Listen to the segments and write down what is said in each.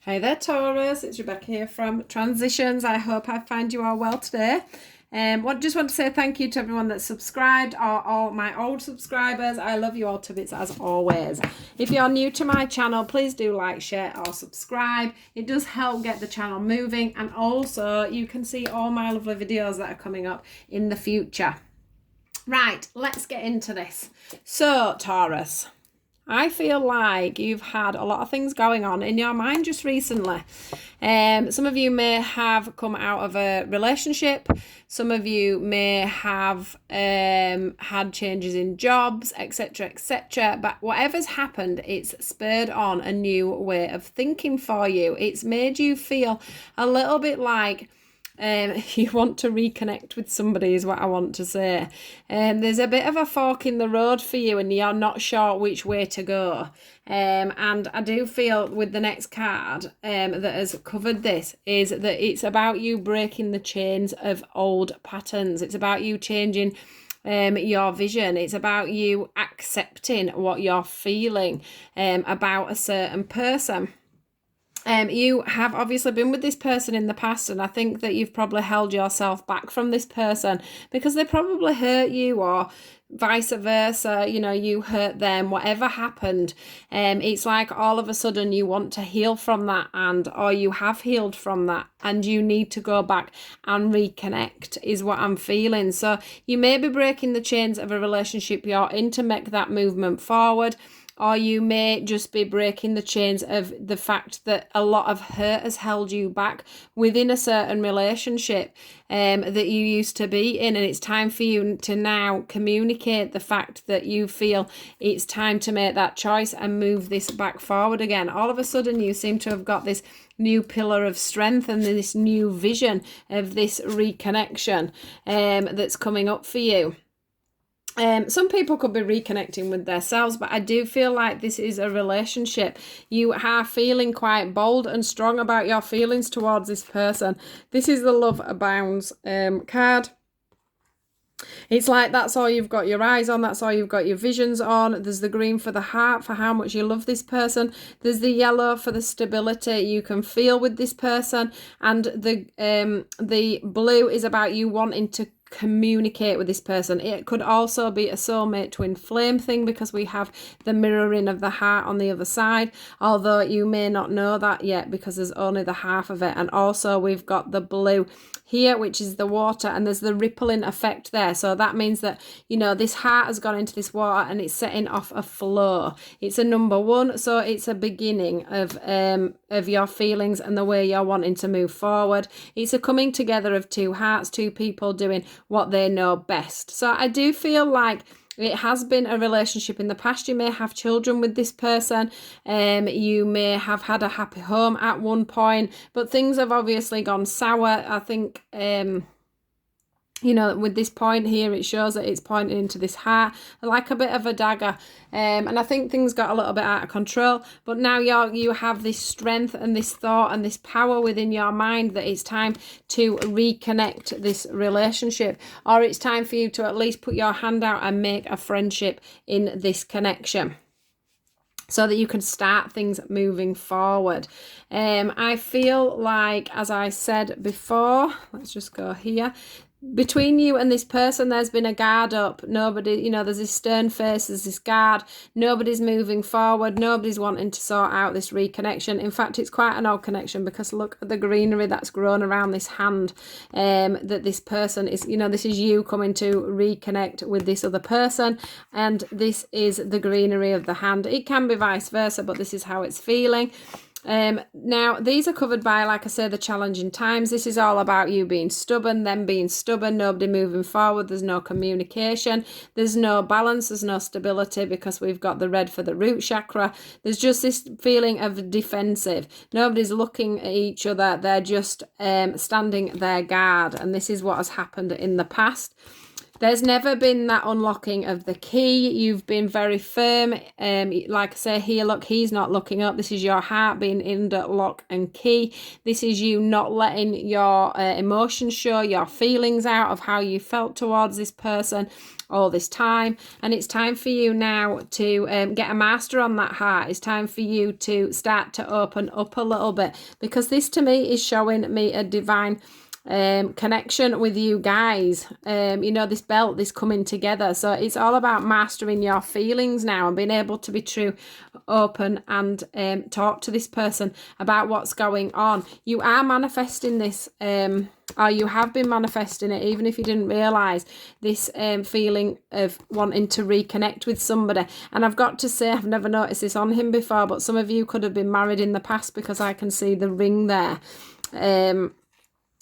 Hey there, Taurus. It's Rebecca here from Transitions. I hope I find you all well today. Just want to say thank you to everyone that's subscribed, all my old subscribers. I love you all to bits as always. If you're new to my channel, please do like, share or subscribe. It does help get the channel moving, and also you can see all my lovely videos that are coming up in the future. Right, let's get into this. So, Taurus, I feel like you've had a lot of things going on in your mind just recently. Some of you may have come out of a relationship. Some of you may have had changes in jobs, etc., etc. But whatever's happened, it's spurred on a new way of thinking for you. It's made you feel a little bit like you want to reconnect with somebody is what I want to say. There's a bit of a fork in the road for you and you're not sure which way to go. And I do feel with the next card that has covered this is that it's about you breaking the chains of old patterns. It's about you changing your vision. It's about you accepting what you're feeling about a certain person. You have obviously been with this person in the past, and I think that you've probably held yourself back from this person because they probably hurt you, or vice versa, you hurt them. Whatever happened, it's like all of a sudden you want to heal from that, or you have healed from that and you need to go back and reconnect is what I'm feeling. So you may be breaking the chains of a relationship you're in to make that movement forward, or you may just be breaking the chains of the fact that a lot of hurt has held you back within a certain relationship that you used to be in. And it's time for you to now communicate the fact that you feel it's time to make that choice and move this back forward again. All of a sudden, you seem to have got this new pillar of strength and this new vision of this reconnection that's coming up for you. Some people could be reconnecting with themselves, but I do feel like this is a relationship. You are feeling quite bold and strong about your feelings towards this person. This is the Love Abounds card. It's like that's all you've got your eyes on, that's all you've got your visions on. There's the green for the heart, for how much you love this person. There's the yellow for the stability you can feel with this person. And the blue is about you wanting to communicate with this person. It could also be a soulmate twin flame thing because we have the mirroring of the heart on the other side, although you may not know that yet because there's only the half of it. And also we've got the blue here, which is the water, and there's the rippling effect there. So that means that, this heart has gone into this water and it's setting off a flow. It's a number one, so it's a beginning of your feelings and the way you're wanting to move forward. It's a coming together of two hearts, two people doing what they know best. So I do feel like it has been a relationship in the past. You may have children with this person. You may have had a happy home at one point, but things have obviously gone sour. I think, with this point here, it shows that it's pointing into this heart like a bit of a dagger. And I think things got a little bit out of control, but now you have this strength and this thought and this power within your mind that it's time to reconnect this relationship, or it's time for you to at least put your hand out and make a friendship in this connection, so that you can start things moving forward. I feel like, as I said before, let's just go here. Between you and this person, there's been a guard up. Nobody, there's this stern face, there's this guard. Nobody's moving forward. Nobody's wanting to sort out this reconnection. In fact, it's quite an odd connection because look at the greenery that's grown around this hand that this person is, this is you coming to reconnect with this other person. And this is the greenery of the hand. It can be vice versa, but this is how it's feeling. Now these are covered by, like I say, the challenging times. This is all about you being stubborn, them being stubborn, nobody moving forward. There's no communication, there's no balance, there's no stability because we've got the red for the root chakra. There's just this feeling of defensive. Nobody's looking at each other, they're just standing their guard, and this is what has happened in the past. There's never been that unlocking of the key. You've been very firm. Like I say here, look, he's not looking up. This is your heart being under lock and key. This is you not letting your emotions show, your feelings out of how you felt towards this person all this time. And it's time for you now to get a master on that heart. It's time for you to start to open up a little bit, because this to me is showing me a divine connection with you guys. You know, this belt, this coming together. So it's all about mastering your feelings now and being able to be true, open, and talk to this person about what's going on. You are manifesting this, or you have been manifesting it, even if you didn't realize this feeling of wanting to reconnect with somebody. And I've got to say, I've never noticed this on him before, but some of you could have been married in the past, because I can see the ring there.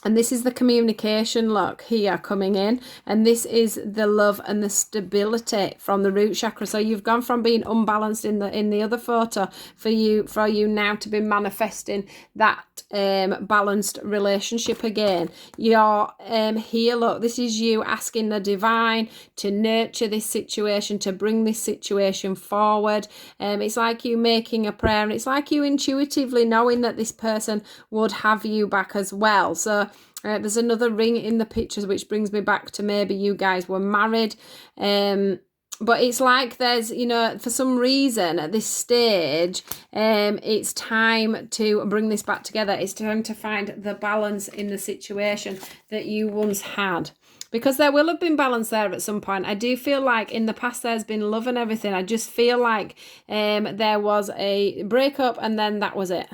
And this is the communication look here coming in. And this is the love and the stability from the root chakra. So you've gone from being unbalanced in the other photo for you now to be manifesting that balanced relationship again. You're here, look, this is you asking the divine to nurture this situation, to bring this situation forward. It's like you making a prayer, and it's like you intuitively knowing that this person would have you back as well. So there's another ring in the pictures, which brings me back to maybe you guys were married. But it's like there's, you know, for some reason at this stage, it's time to bring this back together. It's time to find the balance in the situation that you once had. Because there will have been balance there at some point. I do feel like in the past there's been love and everything. I just feel like there was a breakup and then that was it.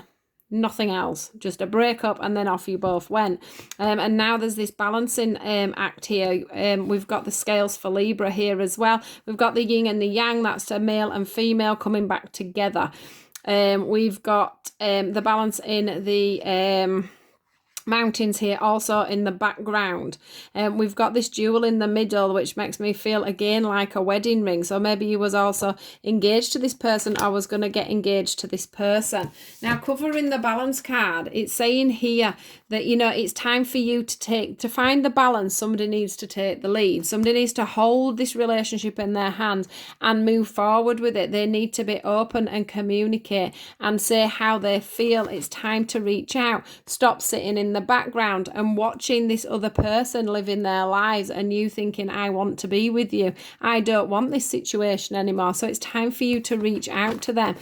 Nothing else, just a breakup, and then off you both went. And now there's this balancing act here. We've got the scales for Libra here as well. We've got the yin and the yang, that's a male and female coming back together. We've got the balance in the mountains here also in the background. We've got this jewel in the middle, which makes me feel again like a wedding ring. So maybe you was also engaged to this person, or was going to get engaged to this person. Now, covering the balance card, it's saying here that, you know, it's time for you to find the balance. Somebody needs to take the lead. Somebody needs to hold this relationship in their hands and move forward with it. They need to be open and communicate and say how they feel. It's time to reach out. Stop sitting in the background and watching this other person living their lives, and you thinking, I want to be with you. I don't want this situation anymore. So it's time for you to reach out to them.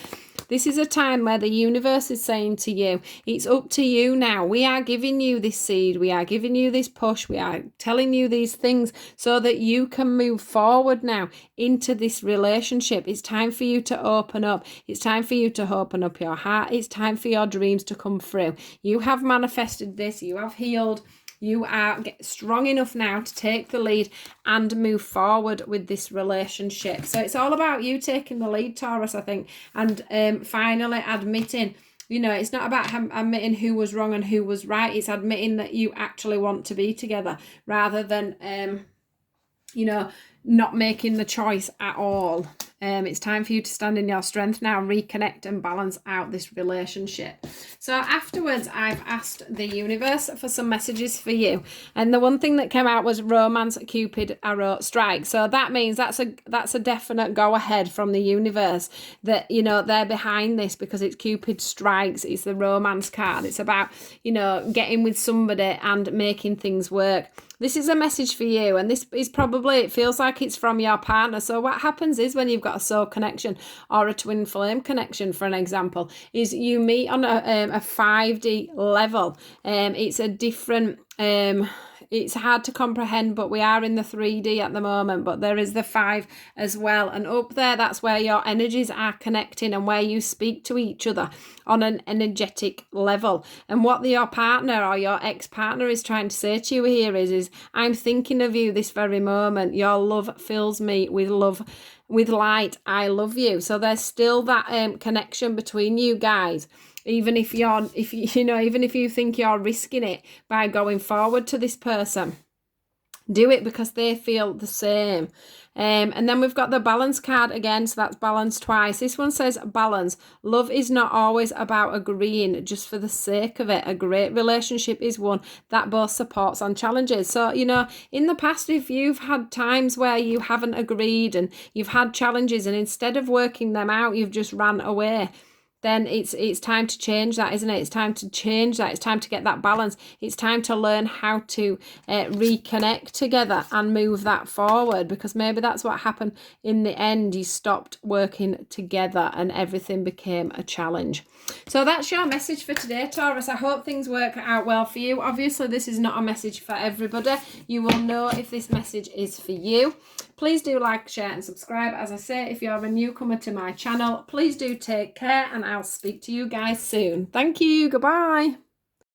This is a time where the universe is saying to you, it's up to you now. We are giving you this seed. We are giving you this push. We are telling you these things so that you can move forward now into this relationship. It's time for you to open up. It's time for you to open up your heart. It's time for your dreams to come through. You have manifested this. You have healed. You are strong enough now to take the lead and move forward with this relationship. So it's all about you taking the lead, Taurus, I think, and finally admitting, you know, it's not about admitting who was wrong and who was right. It's admitting that you actually want to be together, rather than, you know, not making the choice at all. It's time for you to stand in your strength now, reconnect and balance out this relationship. So afterwards, I've asked the universe for some messages for you. And the one thing that came out was romance, Cupid, arrow, strike. So that means that's a definite go ahead from the universe, that, you know, they're behind this, because it's Cupid strikes. It's the romance card. It's about, you know, getting with somebody and making things work. This is a message for you, and this is probably, it feels like it's from your partner. So what happens is, when you've got a soul connection or a twin flame connection, for an example, is you meet on a 5D level. It's a different, it's hard to comprehend, but we are in the 3D at the moment, but there is the 5 as well. And up there, that's where your energies are connecting and where you speak to each other on an energetic level. And what your partner or your ex-partner is trying to say to you here is I'm thinking of you this very moment. Your love fills me with love, with light. I love you. So there's still that connection between you guys. Even if you think you're risking it by going forward to this person. Do it because they feel the same. And then we've got the balance card again, so that's balance twice. This one says balance. Love is not always about agreeing just for the sake of it. A great relationship is one that both supports on challenges. So, you know, in the past, if you've had times where you haven't agreed and you've had challenges, and instead of working them out, you've just ran away, then it's time to change that, isn't it? It's time to change that. It's time to get that balance. It's time to learn how to reconnect together and move that forward, because maybe that's what happened in the end. You stopped working together and everything became a challenge. So that's your message for today, Taurus. I hope things work out well for you. Obviously, this is not a message for everybody. You will know if this message is for you. Please do like, share and subscribe. As I say, if you're a newcomer to my channel, please do take care, and I'll speak to you guys soon. Thank you. Goodbye.